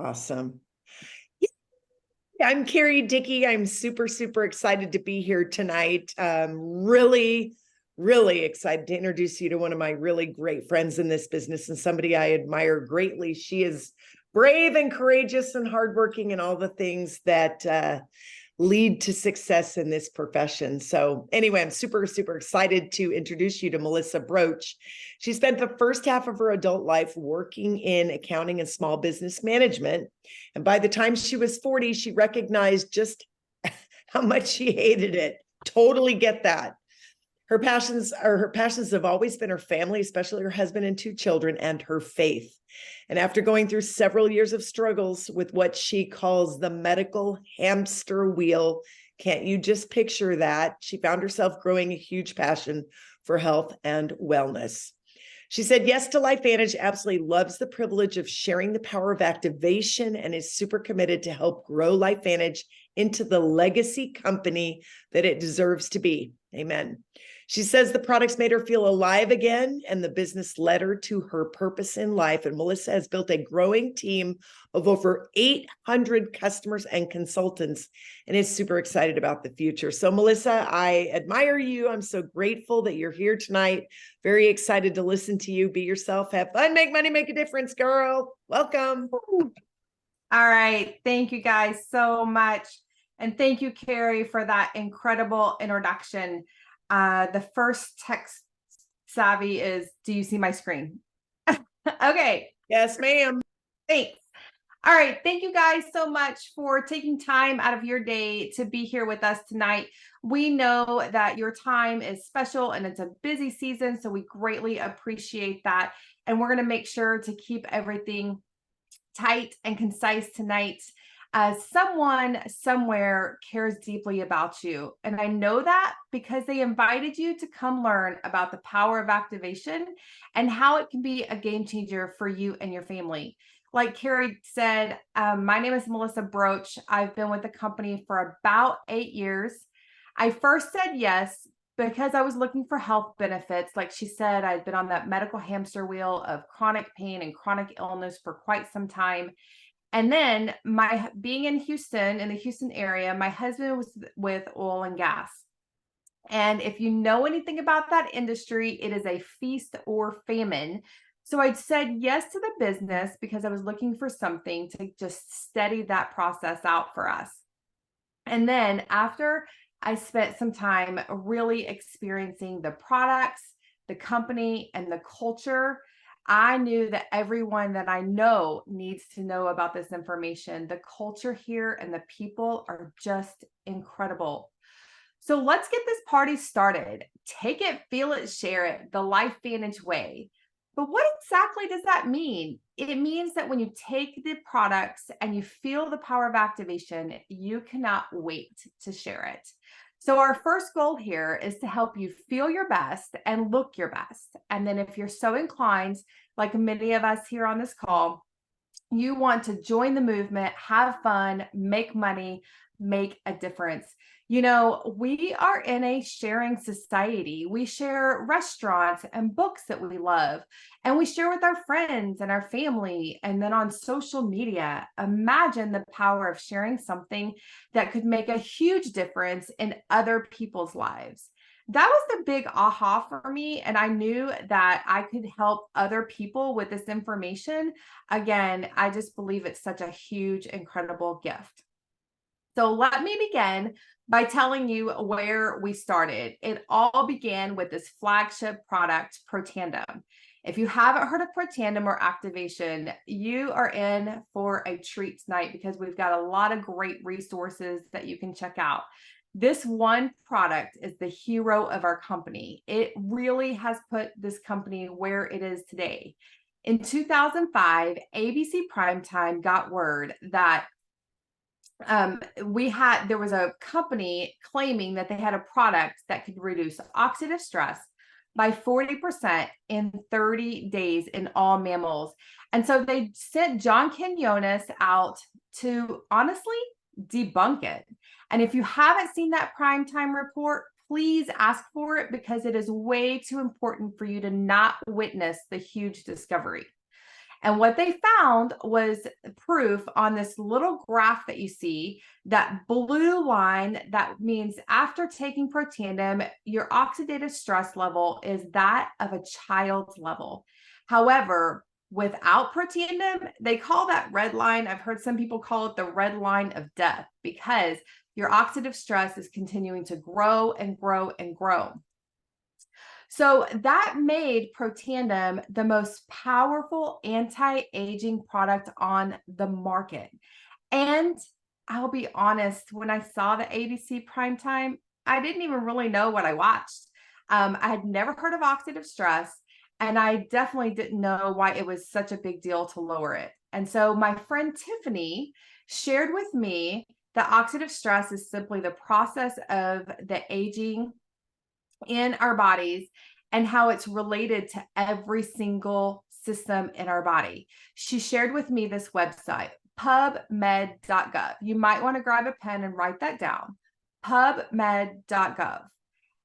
Awesome. I'm Carrie Dickey. I'm super, super excited to be here tonight. Really, really excited to introduce you to one of my really great friends in this business and somebody I admire greatly. She is brave and courageous and hardworking and all the things that lead to success in this profession. So anyway, I'm super, super excited to introduce you to Melissa Brotsch. She spent the first half of her adult life working in accounting and small business management. And by the time she was 40, she recognized just how much she hated it. Totally get that. Her passions have always been her family, especially her husband and two children, and her faith. And after going through several years of struggles with what she calls the medical hamster wheel, can't you just picture that? She found herself growing a huge passion for health and wellness. She said yes to LifeVantage, absolutely loves the privilege of sharing the power of activation, and is super committed to help grow LifeVantage into the legacy company that it deserves to be. Amen. She says the products made her feel alive again, and the business led her to her purpose in life. And Melissa has built a growing team of over 800 customers and consultants, and is super excited about the future. So Melissa, I admire you. I'm so grateful that you're here tonight. Very excited to listen to you. Be yourself, have fun, make money, make a difference, girl. Welcome. All right. Thank you guys so much. And thank you, Carrie, for that incredible introduction. The first text savvy is, do you see my screen? Okay. Yes, ma'am. Thanks. All right. Thank you guys so much for taking time out of your day to be here with us tonight. We know that your time is special and it's a busy season, so we greatly appreciate that. And we're going to make sure to keep everything tight and concise tonight. Someone somewhere cares deeply about you. And I know that because they invited you to come learn about the power of activation and how it can be a game changer for you and your family. Like Carrie said, my name is Melissa Brotsch. I've been with the company for about 8 years. I first said yes because I was looking for health benefits. Like she said, I'd been on that medical hamster wheel of chronic pain and chronic illness for quite some time. And then being in Houston, in the Houston area, my husband was with oil and gas. And if you know anything about that industry, it is a feast or famine. So I said yes to the business because I was looking for something to just steady that process out for us. And then after I spent some time really experiencing the products, the company, and the culture, I knew that everyone that I know needs to know about this information. The culture here and the people are just incredible. So let's get this party started. Take it, feel it, share it, the LifeVantage way. But what exactly does that mean? It means that when you take the products and you feel the power of activation, you cannot wait to share it. So our first goal here is to help you feel your best and look your best. And then if you're so inclined, like many of us here on this call, you want to join the movement, have fun, make money, make a difference. You know, we are in a sharing society. We share restaurants and books that we love, and we share with our friends and our family, and then on social media. Imagine the power of sharing something that could make a huge difference in other people's lives. That was the big aha for me. And I knew that I could help other people with this information. Again, I just believe it's such a huge, incredible gift. So let me begin by telling you where we started. It all began with this flagship product, Protandem. If you haven't heard of Protandem or activation, you are in for a treat tonight because we've got a lot of great resources that you can check out. This one product is the hero of our company. It really has put this company where it is today. In 2005, ABC Primetime got word that there was a company claiming that they had a product that could reduce oxidative stress by 40% in 30 days in all mammals. And so they sent John Quinones out to honestly debunk it. And if you haven't seen that primetime report, please ask for it because it is way too important for you to not witness the huge discovery. And what they found was proof on this little graph that you see, that blue line, that means after taking Protandim, your oxidative stress level is that of a child's level. However, without Protandim, they call that red line. I've heard some people call it the red line of death, because your oxidative stress is continuing to grow and grow and grow. So that made Protandim the most powerful anti-aging product on the market. And I'll be honest, when I saw the ABC primetime, I didn't even really know what I watched. I had never heard of oxidative stress, and I definitely didn't know why it was such a big deal to lower it. And so my friend Tiffany shared with me that oxidative stress is simply the process of the aging in our bodies and how it's related to every single system in our body. She shared with me this website, pubmed.gov. You might want to grab a pen and write that down, pubmed.gov.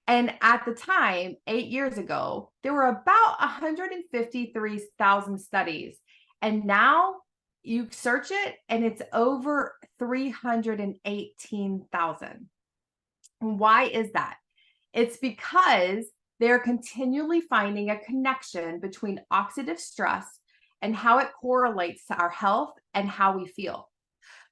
And at the time, 8 years ago, there were about 153,000 studies. And now you search it and it's over 318,000. Why is that? It's because they're continually finding a connection between oxidative stress and how it correlates to our health and how we feel.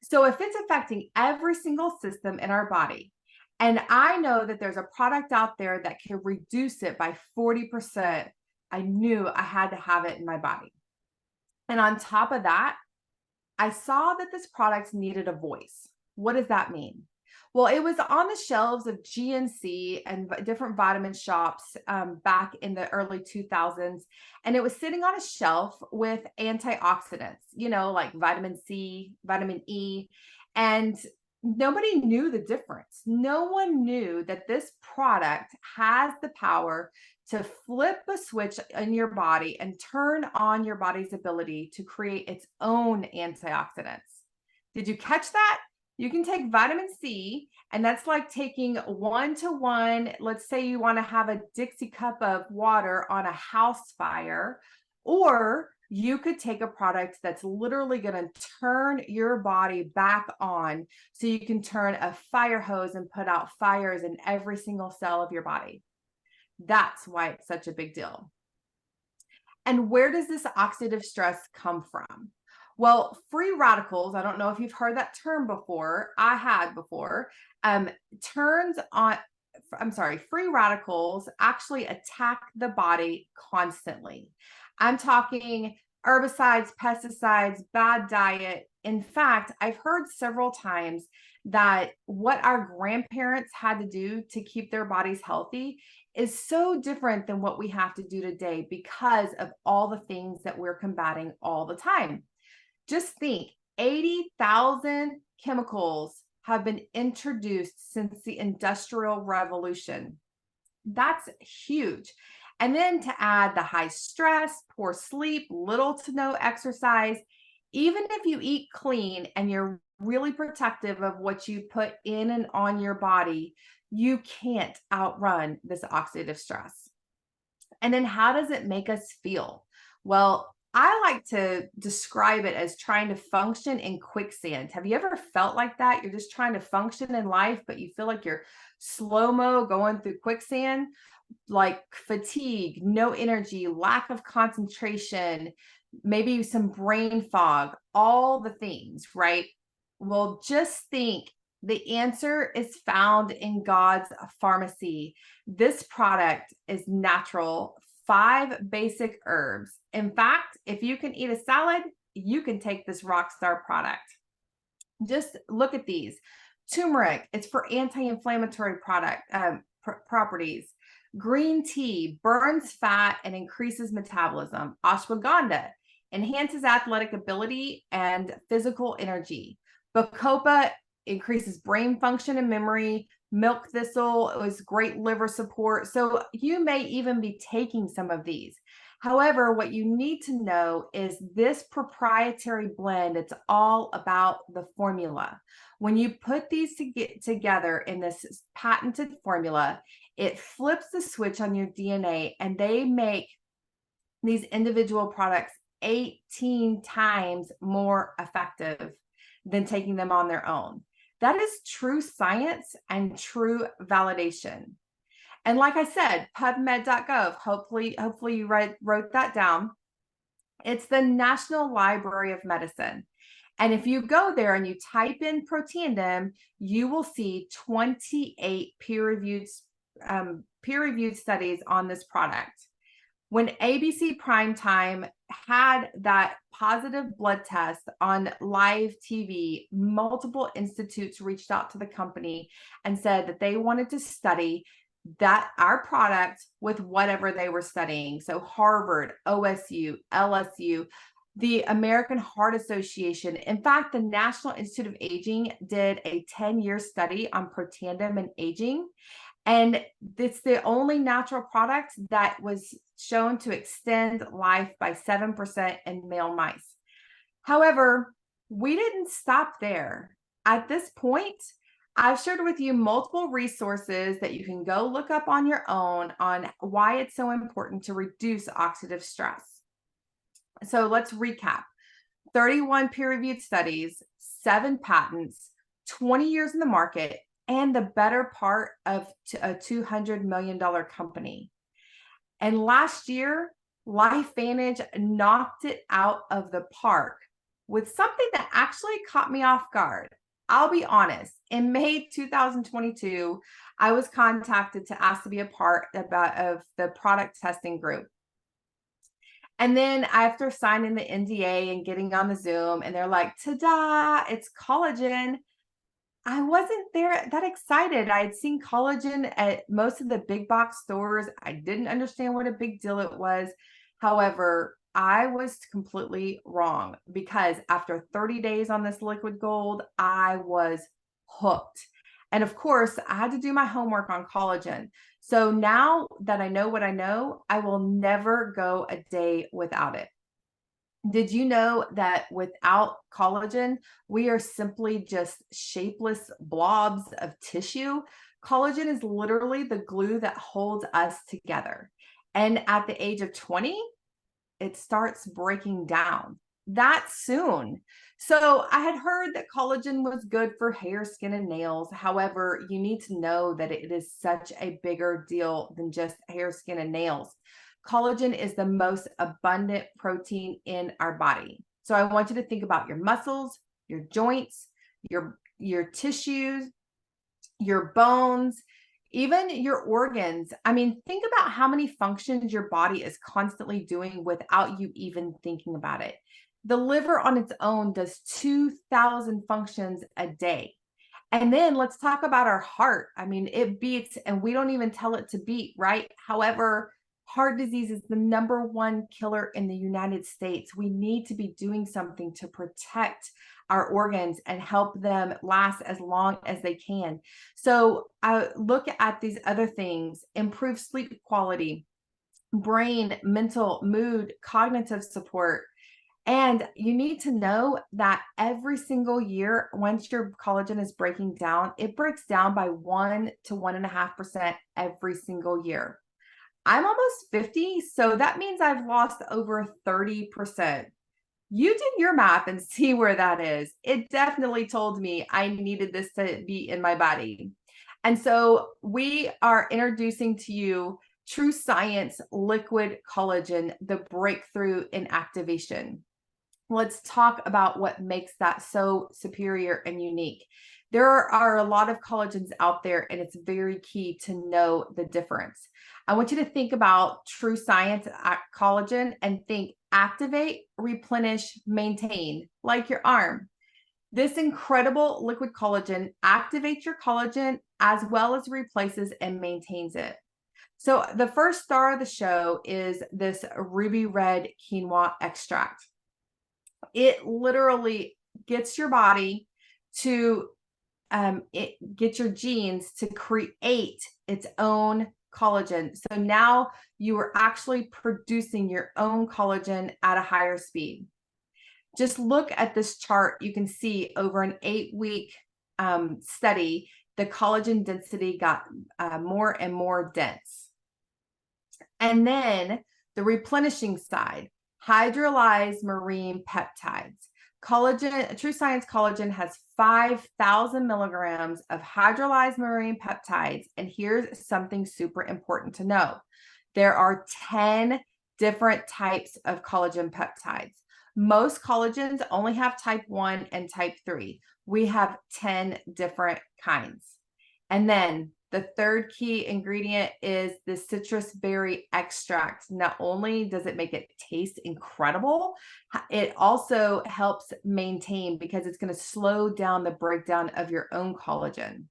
So if it's affecting every single system in our body, and I know that there's a product out there that can reduce it by 40%, I knew I had to have it in my body. And on top of that, I saw that this product needed a voice. What does that mean? Well, it was on the shelves of GNC and different vitamin shops back in the early 2000s. And it was sitting on a shelf with antioxidants, like vitamin C, vitamin E. And nobody knew the difference. No one knew that this product has the power to flip a switch in your body and turn on your body's ability to create its own antioxidants. Did you catch that? You can take vitamin C, and that's like taking 1-to-1. Let's say you want to have a Dixie cup of water on a house fire, or you could take a product that's literally going to turn your body back on so you can turn a fire hose and put out fires in every single cell of your body. That's why it's such a big deal. And where does this oxidative stress come from? Well, free radicals, I don't know if you've heard that term before. I had before. Free radicals actually attack the body constantly. I'm talking herbicides, pesticides, bad diet. In fact, I've heard several times that what our grandparents had to do to keep their bodies healthy is so different than what we have to do today because of all the things that we're combating all the time. Just think, 80,000 chemicals have been introduced since the Industrial Revolution. That's huge. And then to add the high stress, poor sleep, little to no exercise, even if you eat clean and you're really protective of what you put in and on your body, you can't outrun this oxidative stress. And then how does it make us feel? Well, I like to describe it as trying to function in quicksand. Have you ever felt like that? You're just trying to function in life, but you feel like you're slow-mo going through quicksand, like fatigue, no energy, lack of concentration, maybe some brain fog, all the things, right? Well, just think, the answer is found in God's pharmacy. This product is natural, 5 basic herbs. In fact, if you can eat a salad, you can take this Rockstar product. Just look at these. Turmeric, it's for anti-inflammatory properties. Green tea burns fat and increases metabolism. Ashwagandha enhances athletic ability and physical energy. Bacopa increases brain function and memory. Milk thistle was great liver support. So you may even be taking some of these. However, what you need to know is this proprietary blend, it's all about the formula. When you put these together in this patented formula, it flips the switch on your DNA and they make these individual products 18 times more effective than taking them on their own. That is true science and true validation. And like I said, PubMed.gov, hopefully you wrote that down. It's the National Library of Medicine. And if you go there and you type in Protandim, you will see 28 peer-reviewed studies on this product. When ABC Primetime had that positive blood test on live TV, multiple institutes reached out to the company and said that they wanted to study that our product with whatever they were studying. So Harvard, OSU, LSU, the American Heart Association. In fact, the National Institute of Aging did a 10-year study on Protandim and aging. And it's the only natural product that was shown to extend life by 7% in male mice. However, we didn't stop there. At this point, I've shared with you multiple resources that you can go look up on your own on why it's so important to reduce oxidative stress. So let's recap. 31 peer-reviewed studies, 7 patents, 20 years in the market, and the better part of a $200 million company. And last year, LifeVantage knocked it out of the park with something that actually caught me off guard. I'll be honest, in May 2022, I was contacted to ask to be a part of the product testing group. And then after signing the NDA and getting on the Zoom, and they're like, ta-da, it's collagen. I wasn't there that excited. I had seen collagen at most of the big box stores. I didn't understand what a big deal it was. However, I was completely wrong because after 30 days on this liquid gold, I was hooked. And of course, I had to do my homework on collagen. So now that I know what I know, I will never go a day without it. Did you know that without collagen, we are simply just shapeless blobs of tissue? Collagen is literally the glue that holds us together. And at the age of 20, it starts breaking down that soon. So I had heard that collagen was good for hair, skin, and nails. However, you need to know that it is such a bigger deal than just hair, skin, and nails. Collagen is the most abundant protein in our body. So I want you to think about your muscles, your joints, your tissues, your bones, even your organs. I mean, think about how many functions your body is constantly doing without you even thinking about it. The liver on its own does 2,000 functions a day. And then let's talk about our heart. I mean, it beats and we don't even tell it to beat, right? However, heart disease is the #1 killer in the United States. We need to be doing something to protect our organs and help them last as long as they can. So I look at these other things: improve sleep quality, brain, mental, mood, cognitive support. And you need to know that every single year, once your collagen is breaking down, it breaks down by 1 to 1.5% every single year. I'm almost 50, so that means I've lost over 30%. You do your math and see where that is. It definitely told me I needed this to be in my body. And so we are introducing to you True Science Liquid Collagen, the breakthrough in activation. Let's talk about what makes that so superior and unique. There are a lot of collagens out there, and it's very key to know the difference. I want you to think about True Science collagen and think activate, replenish, maintain, like your arm. This incredible liquid collagen activates your collagen as well as replaces and maintains it. So the first star of the show is this ruby red quinoa extract. It literally gets your body to get your genes to create its own collagen. So now you are actually producing your own collagen at a higher speed. Just look at this chart. You can see over an 8-week study, the collagen density got more and more dense. And then the replenishing side. hydrolyzed marine peptides. Collagen, True Science Collagen has 5,000 milligrams of hydrolyzed marine peptides. And here's something super important to know. There are 10 different types of collagen peptides. Most collagens only have type 1 and type 3. We have 10 different kinds. And then the third key ingredient is the citrus berry extract. Not only does it make it taste incredible, it also helps maintain, because it's going to slow down the breakdown of your own collagen.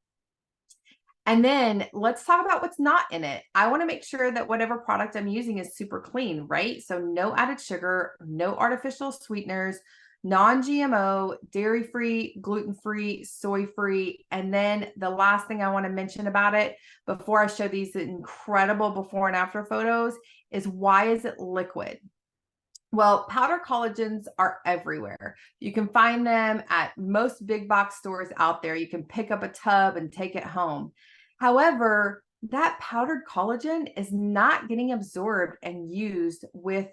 And then let's talk about what's not in it. I want to make sure that whatever product I'm using is super clean, right? So no added sugar, no artificial sweeteners, non-GMO, dairy-free, gluten-free, soy-free. And then the last thing I want to mention about it before I show these incredible before and after photos is, why is it liquid? Well, powder collagens are everywhere. You can find them at most big box stores out there. You can pick up a tub and take it home. However, that powdered collagen is not getting absorbed and used with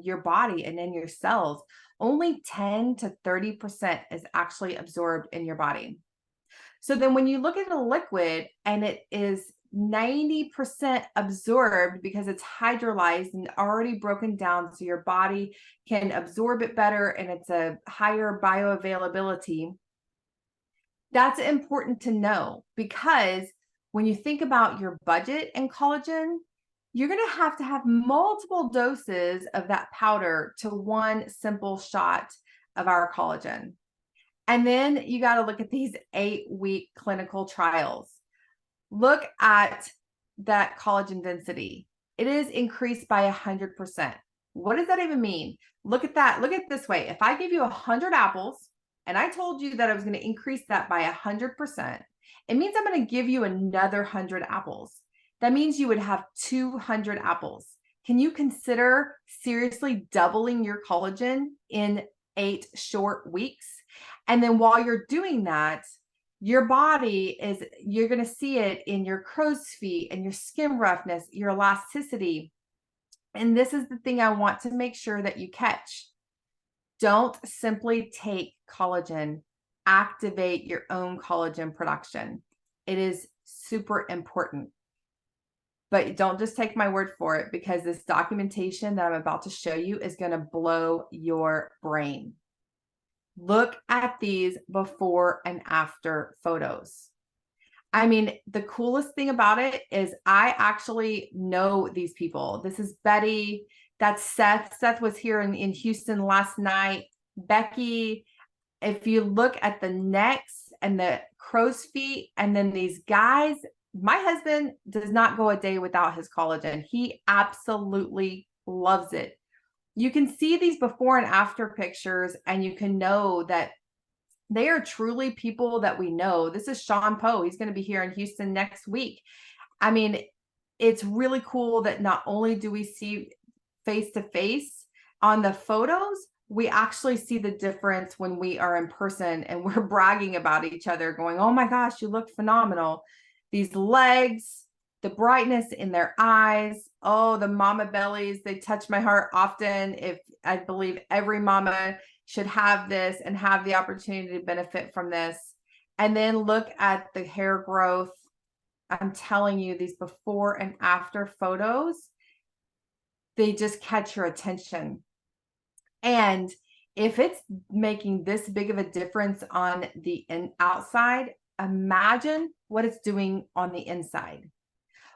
your body and in your cells. Only 10 to 30% is actually absorbed in your body. So then when you look at a liquid and it is 90% absorbed because it's hydrolyzed and already broken down so your body can absorb it better and it's a higher bioavailability, that's important to know, because when you think about your budget in collagen, you're going to have multiple doses of that powder to one simple shot of our collagen. And then you got to look at these 8-week clinical trials. Look at that collagen density. It is increased by 100%. What does that even mean? Look at that. Look at it this way. If I give you 100 apples and I told you that I was going to increase that by 100%, it means I'm going to give you another 100 apples. That means you would have 200 apples. Can you consider seriously doubling your collagen in 8 short weeks? And then while you're doing that, your body is, you're going to see it in your crow's feet and your skin roughness, your elasticity. And this is the thing I want to make sure that you catch. Don't simply take collagen, activate your own collagen production. It is super important. But don't just take my word for it, because this documentation that I'm about to show you is going to blow your brain. Look at these before and after photos. I mean, the coolest thing about it is I actually know these people. This is Betty. That's Seth. Seth was here in Houston last night. Becky, if you look at the necks and the crow's feet, and then these guys, my husband does not go a day without his collagen. He absolutely loves it. You can see these before and after pictures, and you can know that they are truly people that we know. This is Sean Poe. He's going to be here in Houston next week. I mean, it's really cool that not only do we see face to face on the photos, we actually see the difference when we are in person and we're bragging about each other, going, oh my gosh, you look phenomenal. These legs, the brightness in their eyes. Oh, the mama bellies, they touch my heart often. If I believe every mama should have this and have the opportunity to benefit from this. And then look at the hair growth. I'm telling you, these before and after photos, they just catch your attention. And if it's making this big of a difference on the outside, imagine what it's doing on the inside.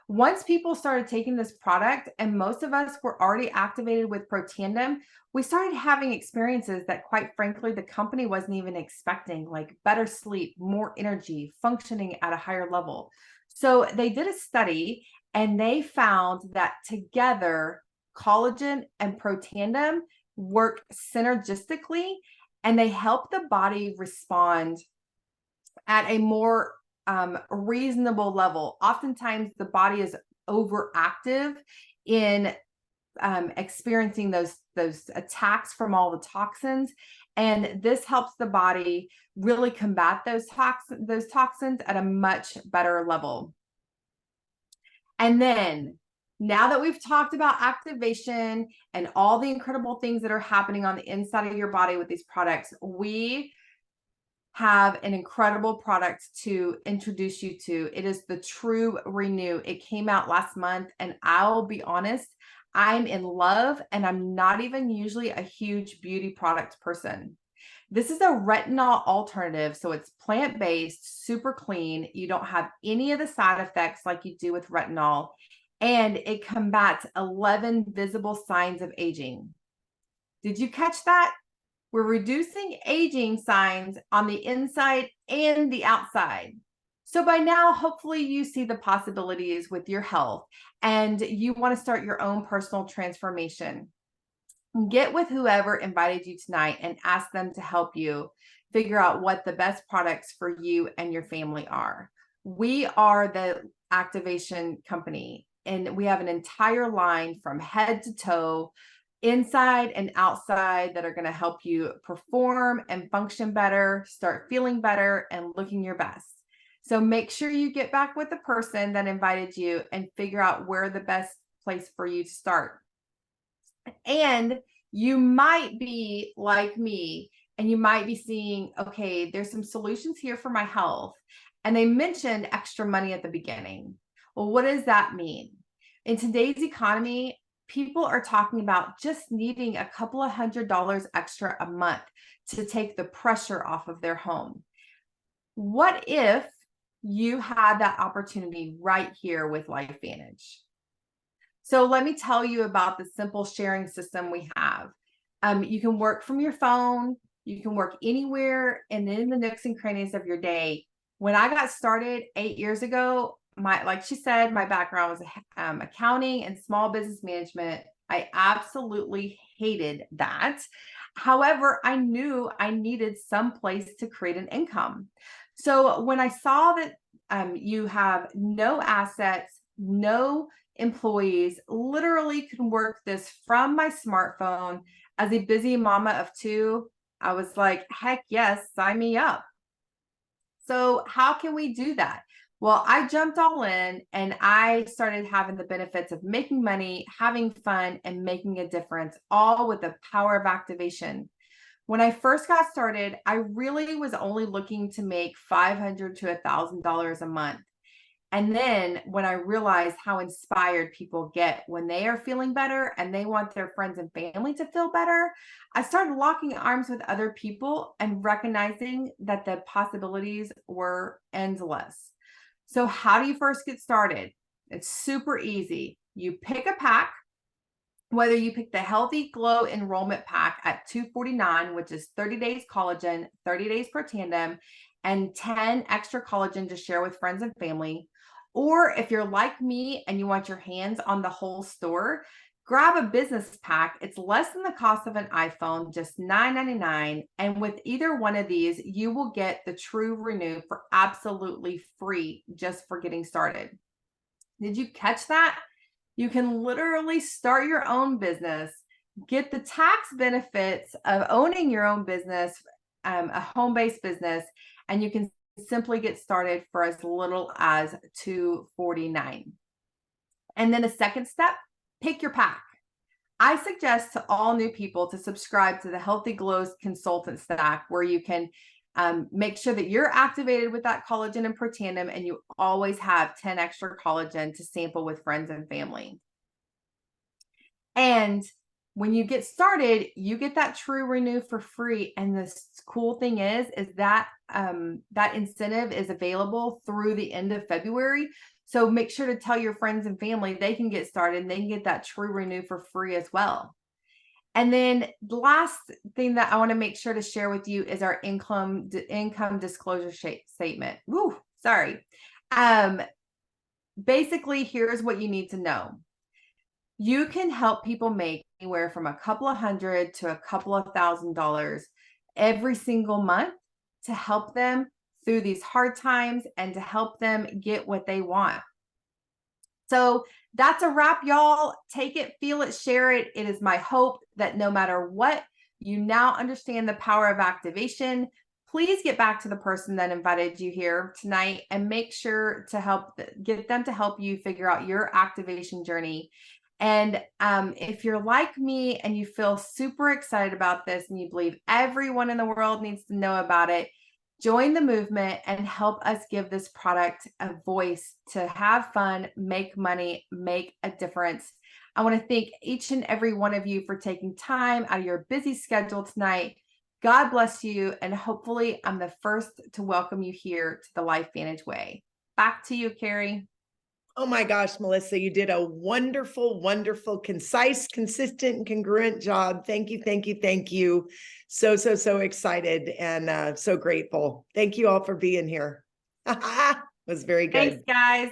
Once people started taking this product, and most of us were already activated with Protandim, we started having experiences that, quite frankly, the company wasn't even expecting, like better sleep, more energy, functioning at a higher level. So they did a study and they found that together, collagen and Protandim work synergistically, and they help the body respond at a more reasonable level. Oftentimes the body is overactive in experiencing those attacks from all the toxins, and this helps the body really combat those toxins at a much better level. And then Now that we've talked about activation and all the incredible things that are happening on the inside of your body with these products, we have an incredible product to introduce you to. It is the True Renew. It came out last month, and I'll be honest, I'm in love, and I'm not even usually a huge beauty product person. This is a retinol alternative, so it's plant-based, super clean. You don't have any of the side effects like you do with retinol, and it combats 11 visible signs of aging. Did you catch that? We're reducing aging signs on the inside and the outside. So by now, hopefully you see the possibilities with your health and you want to start your own personal transformation. Get with whoever invited you tonight and ask them to help you figure out what the best products for you and your family are. We are the activation company, and we have an entire line from head to toe, inside and outside, that are going to help you perform and function better, start feeling better, and looking your best. So make sure you get back with the person that invited you and figure out where the best place for you to start. And you might be like me, and you might be seeing, okay, there's some solutions here for my health. And they mentioned extra money at the beginning. Well, what does that mean? In today's economy, people are talking about just needing a couple of $100 extra a month to take the pressure off of their home. What if you had that opportunity right here with LifeVantage? So let me tell you about the simple sharing system we have. You can work from your phone, you can work anywhere and in the nooks and crannies of your day. When I got started 8 years ago, like she said, my background was accounting and small business management. I absolutely hated that. However, I knew I needed some place to create an income. So when I saw that you have no assets, no employees, literally can work this from my smartphone as a busy mama of two, I was like, heck yes, sign me up. So how can we do that? Well, I jumped all in and I started having the benefits of making money, having fun, and making a difference, all with the power of activation. When I first got started, I really was only looking to make $500 to $1,000 a month. And then when I realized how inspired people get when they are feeling better and they want their friends and family to feel better, I started locking arms with other people and recognizing that the possibilities were endless. So how do you first get started? It's super easy. You pick a pack, whether you pick the Healthy Glow Enrollment Pack at $249, which is 30 days collagen, 30 days per tandem, and 10 extra collagen to share with friends and family. Or if you're like me and you want your hands on the whole store, grab a business pack. It's less than the cost of an iPhone, just $9.99. And with either one of these, you will get the True Renew for absolutely free just for getting started. Did you catch that? You can literally start your own business, get the tax benefits of owning your own business, a home-based business, and you can simply get started for as little as $249. And then the second step, pick your pack. I suggest to all new people to subscribe to the Healthy Glows Consultant Stack, where you can make sure that you're activated with that collagen and protandem, and you always have 10 extra collagen to sample with friends and family. And when you get started, you get that True Renew for free. And the cool thing is that that incentive is available through the end of February. So make sure to tell your friends and family they can get started and they can get that True Renew for free as well. And then the last thing that I want to make sure to share with you is our income disclosure statement. Woo, sorry. Basically, here's what you need to know. You can help people make anywhere from a couple of $100 to a couple of $1,000 every single month to help them through these hard times and to help them get what they want. So that's a wrap, y'all. Take it, feel it, share it. It is my hope that no matter what, you now understand the power of activation. please get back to the person that invited you here tonight and make sure to get them to help you figure out your activation journey. And if you're like me and you feel super excited about this and you believe everyone in the world needs to know about it, join the movement and help us give this product a voice to have fun, make money, make a difference. I want to thank each and every one of you for taking time out of your busy schedule tonight. God bless you. And hopefully, I'm the first to welcome you here to the LifeVantage way. Back to you, Carrie. Oh my gosh, Melissa, you did a wonderful, wonderful, concise, consistent, and congruent job. Thank you, thank you, thank you. So excited and so grateful. Thank you all for being here. It was very good. Thanks, guys.